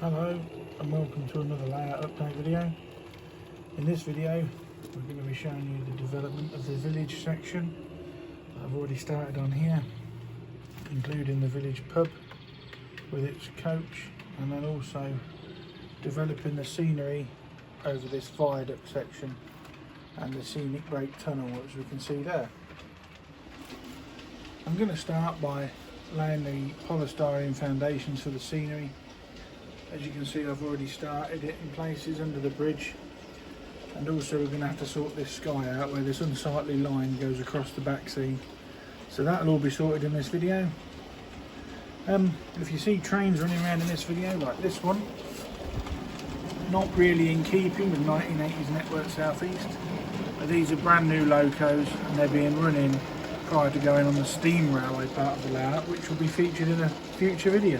Hello and welcome to another layout update video. In this video we're going to be showing you the development of the village section that I've already started on here, including the village pub with its coach, and then also developing the scenery over this viaduct section and the scenic brake tunnel, as we can see there. I'm going to start by laying the polystyrene foundations for the scenery. As you can see, I've already started it in places under the bridge, and also we're going to have to sort this sky out where this unsightly line goes across the back scene. So that'll all be sorted in this video. If you see trains running around in this video like this one, not really in keeping with 1980s Network South East, but these are brand new locos and they're being run in prior to going on the steam railway part of the layout, which will be featured in a future video.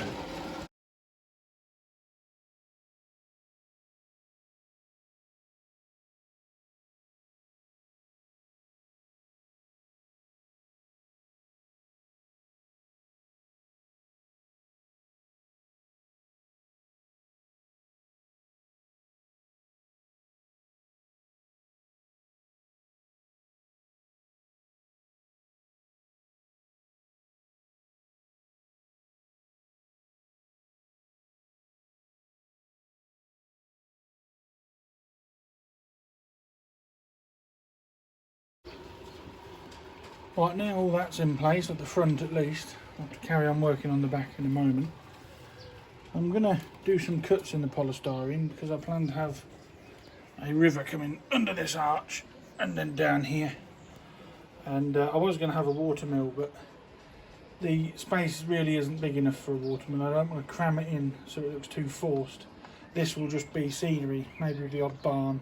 Right, now all that's in place, at the front at least, I'll have to carry on working on the back in a moment. I'm going to do some cuts in the polystyrene because I plan to have a river coming under this arch and then down here. And I was going to have a watermill, but the space really isn't big enough for a watermill. I don't want to cram it in so it looks too forced. This will just be scenery, maybe the odd barn,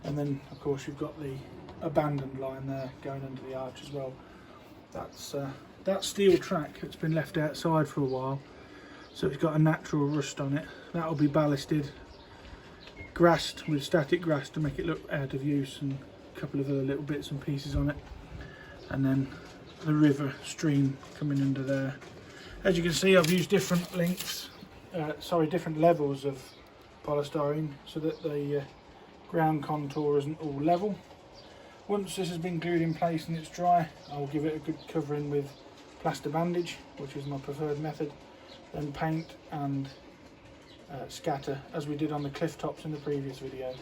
and then of course you've got the abandoned line there going under the arch as well. That's that steel track that's been left outside for a while, so it's got a natural rust on it. That'll be ballasted, grassed with static grass to make it look out of use, and a couple of other little bits and pieces on it, and then the river stream coming under there. As you can see, I've used different lengths, different levels of polystyrene so that the ground contour isn't all level. Once this has been glued in place and it's dry, I'll give it a good covering with plaster bandage, which is my preferred method, then paint and scatter, as we did on the cliff tops in the previous video.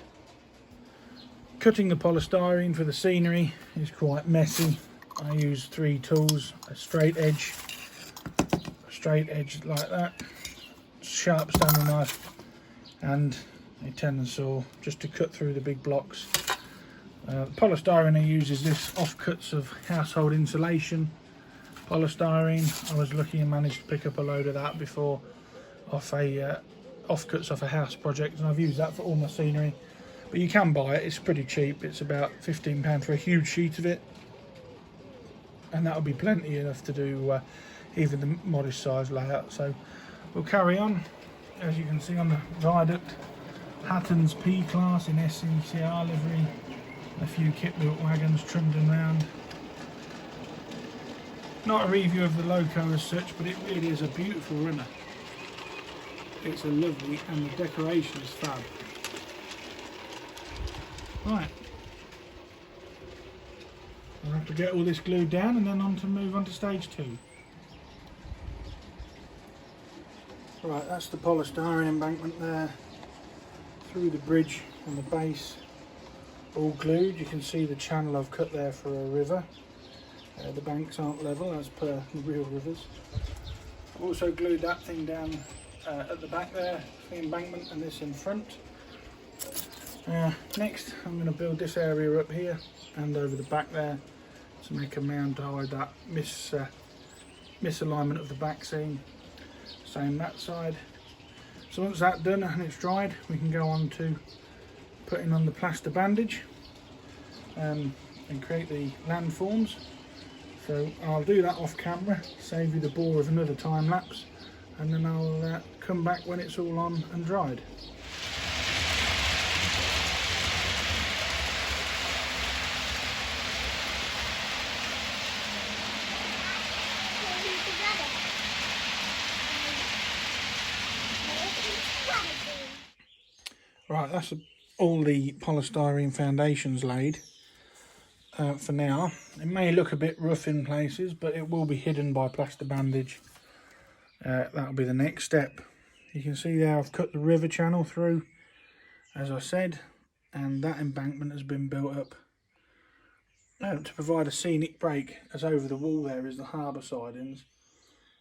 Cutting the polystyrene for the scenery is quite messy. I use 3 tools, a straight edge like that, sharp standing knife, and a tenon saw just to cut through the big blocks. The polystyrene I use is this offcuts of household insulation polystyrene. I was lucky and managed to pick up a load of that before off a offcuts off a house project, and I've used that for all my scenery. But you can buy it, it's pretty cheap. It's about £15 for a huge sheet of it, and that'll be plenty enough to do even the modest size layout. So we'll carry on. As you can see on the Viaduct, Hatton's P-Class in SCCR livery. A few kit-built wagons trimmed and round. Not a review of the loco as such, but it really is a beautiful runner. It's a lovely, and the decoration is fab. Right, I'll have to get all this glued down and then move on to stage 2. Right, that's the polystyrene embankment there, through the bridge and the base. All glued. You can see the channel I've cut there for a river. The banks aren't level as per the real rivers. I've also glued that thing down at the back there, the embankment, and this in front. Next I'm going to build this area up here and over the back there to make a mound to hide that misalignment of the back seam. Same that side. So once that's done and it's dried, we can go on to putting on the plaster bandage and create the landforms. So I'll do that off camera, save you the bore of another time lapse, and then I'll come back when it's all on and dried. Right, that's all the polystyrene foundations laid for now. It may look a bit rough in places, but it will be hidden by plaster bandage. That'll be the next step. You can see there I've cut the river channel through, as I said, and that embankment has been built up to provide a scenic break, as over the wall there is the harbour sidings,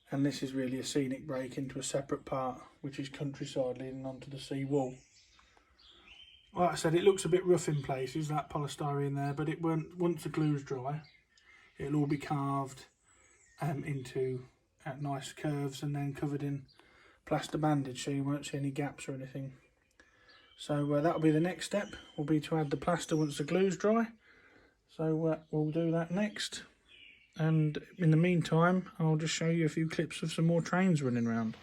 and this is really a scenic break into a separate part, which is countryside leading onto the sea wall. Like I said, it looks a bit rough in places, that polystyrene there, but it won't, once the glue's dry, it'll all be carved into nice curves and then covered in plaster bandage, so you won't see any gaps or anything. So that'll be the next step, will be to add the plaster once the glue's dry. So we'll do that next, and in the meantime I'll just show you a few clips of some more trains running around.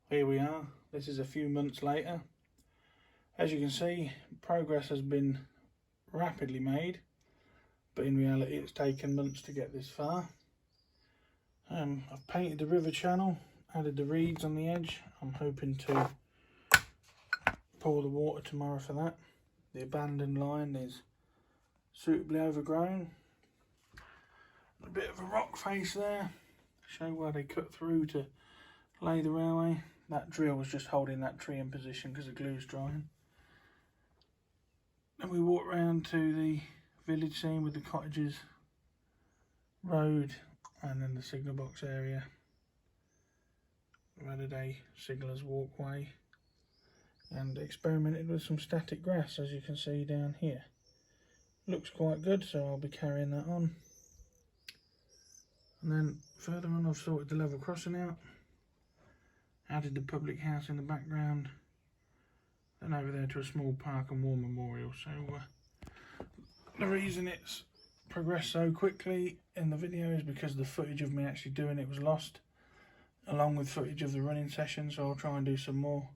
Here we are, this is a few months later. As you can see, progress has been rapidly made, but in reality it's taken months to get this far. I've painted the river channel, added the reeds on the edge. I'm hoping to pour the water tomorrow for that. The abandoned line is suitably overgrown. A bit of a rock face there, show where they cut through to lay the railway. That drill was just holding that tree in position because the glue's drying. Then we walk round to the village scene with the cottages, road, and then the signal box area. We've added a signaller's walkway and experimented with some static grass, as you can see down here. Looks quite good, so I'll be carrying that on. And then further on I've sorted the level crossing out. Added the public house in the background, then over there to a small park and war memorial. So the reason it's progressed so quickly in the video is because the footage of me actually doing it was lost, along with footage of the running session, so I'll try and do some more.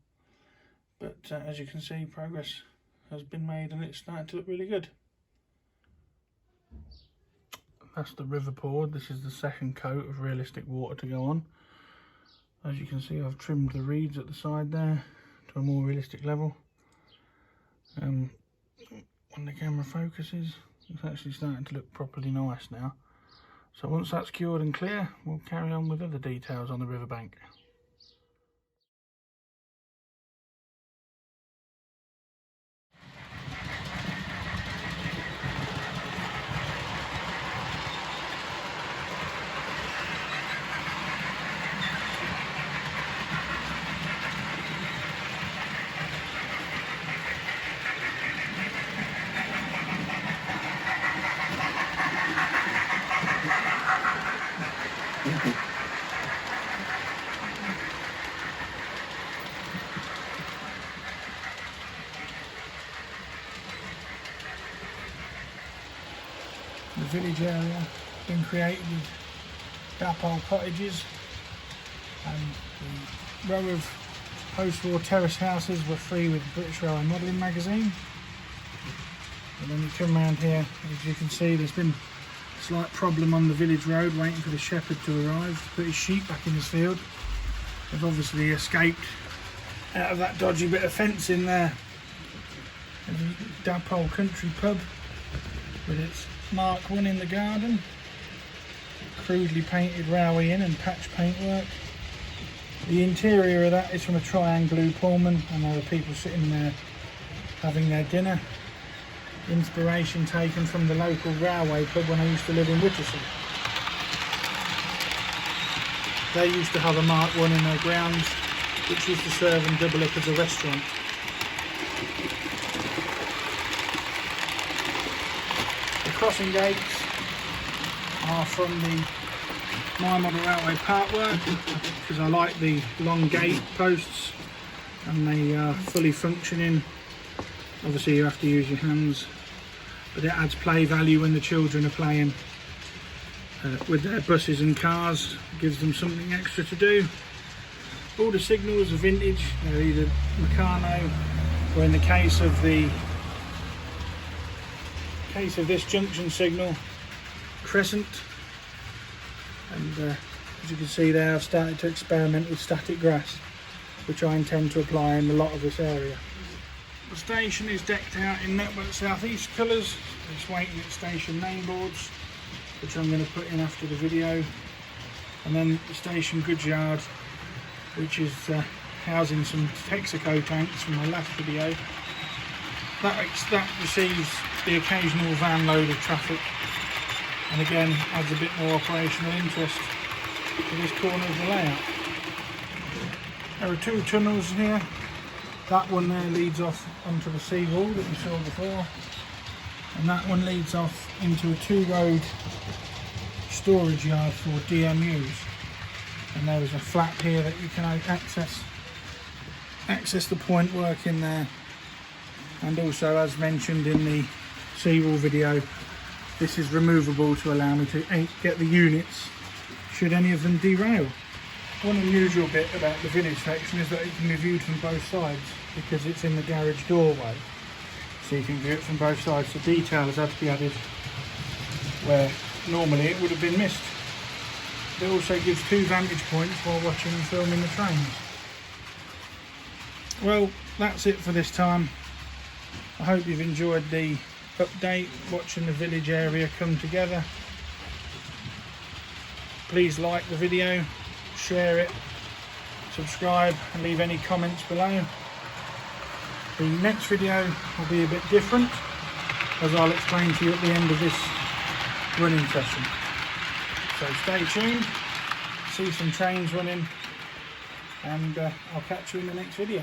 But as you can see, progress has been made and it's starting to look really good. That's the river poured. This is the second coat of realistic water to go on. As you can see, I've trimmed the reeds at the side there to a more realistic level. When the camera focuses, it's actually starting to look properly nice now. So once that's cured and clear, we'll carry on with other details on the riverbank. The village area has been created with dapole cottages, and the row of post-war terrace houses were free with the British Railway Modelling magazine. And then you come around here, as you can see, there's been a slight problem on the village road waiting for the shepherd to arrive to put his sheep back in his field. They've obviously escaped out of that dodgy bit of fence in there. And the Dapole Country Pub with its Mark 1 in the garden, crudely painted railway inn and patch paintwork. The interior of that is from a triangle Pullman, and there are people sitting there having their dinner. Inspiration taken from the local railway pub when I used to live in Whittlesey. They used to have a Mark 1 in their grounds, which used to serve and double up as a restaurant. The crossing gates are from the My Model Railway part work, because I like the long gate posts and they are fully functioning. Obviously you have to use your hands, but it adds play value when the children are playing with their buses and cars. It gives them something extra to do. All the signals are vintage, they're either Meccano, or in the case of this junction signal, Crescent. And as you can see there, I've started to experiment with static grass, which I intend to apply in a lot of this area. The station is decked out in Network South East colours. It's waiting at station name boards, which I'm going to put in after the video. And then the station goods yard, which is housing some Texaco tanks from my last video. That receives the occasional van load of traffic, and again adds a bit more operational interest to this corner of the layout. There are two tunnels here. That one there leads off onto the seawall that you saw before, and that one leads off into a two-road storage yard for DMUs. And there is a flap here that you can access the point work in there. And also, as mentioned in the seawall video, this is removable to allow me to get the units should any of them derail. One unusual bit about the village section is that it can be viewed from both sides because it's in the garage doorway. So you can view it from both sides. The detail has had to be added where normally it would have been missed. It also gives two vantage points while watching and filming the trains. Well, that's it for this time. I hope you've enjoyed the update, watching the village area come together. Please like the video, share it, subscribe and leave any comments below. The next video will be a bit different, as I'll explain to you at the end of this running session. So stay tuned, see some trains running, and I'll catch you in the next video.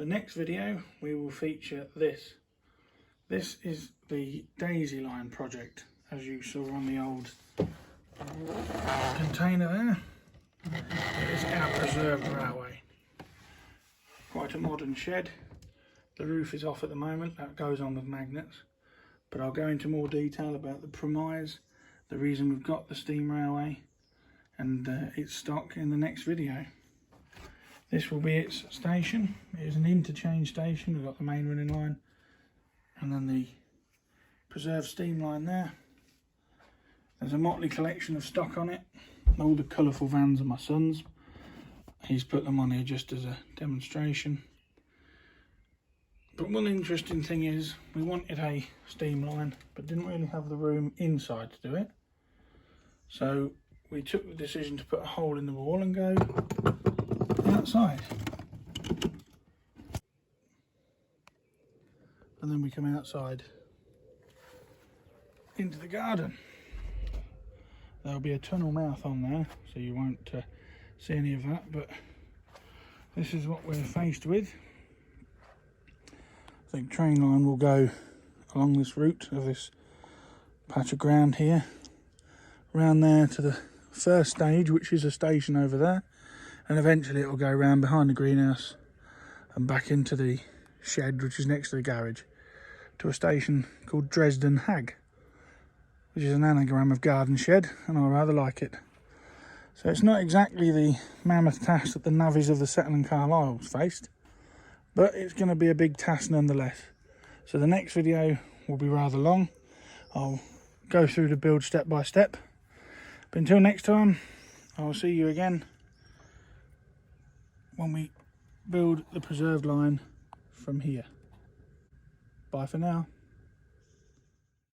The next video we will feature this. This is the Daisy Line project, as you saw on the old container there. It is our preserved railway. Quite a modern shed. The roof is off at the moment, that goes on with magnets. But I'll go into more detail about the premise, the reason we've got the steam railway, and its stock in the next video. This will be its station. It is an interchange station. We've got the main running line and then the preserved steam line there. There's a motley collection of stock on it. All the colourful vans are my son's. He's put them on here just as a demonstration. But one interesting thing is we wanted a steam line but didn't really have the room inside to do it. So we took the decision to put a hole in the wall and go outside. And then we come outside into the garden. There'll be a tunnel mouth on there, so you won't see any of that, but this is what we're faced with. I think train line will go along this route of this patch of ground here, around there to the first stage, which is a station over there, and eventually it will go around behind the greenhouse and back into the shed, which is next to the garage, to a station called Dresden Hag, which is an anagram of garden shed, and I rather like it. So it's not exactly the mammoth task that the navvies of the Settle and Carlisle faced, but it's going to be a big task nonetheless. So the next video will be rather long. I'll go through the build step by step. But until next time, I'll see you again when we build the preserved line from here. Bye for now.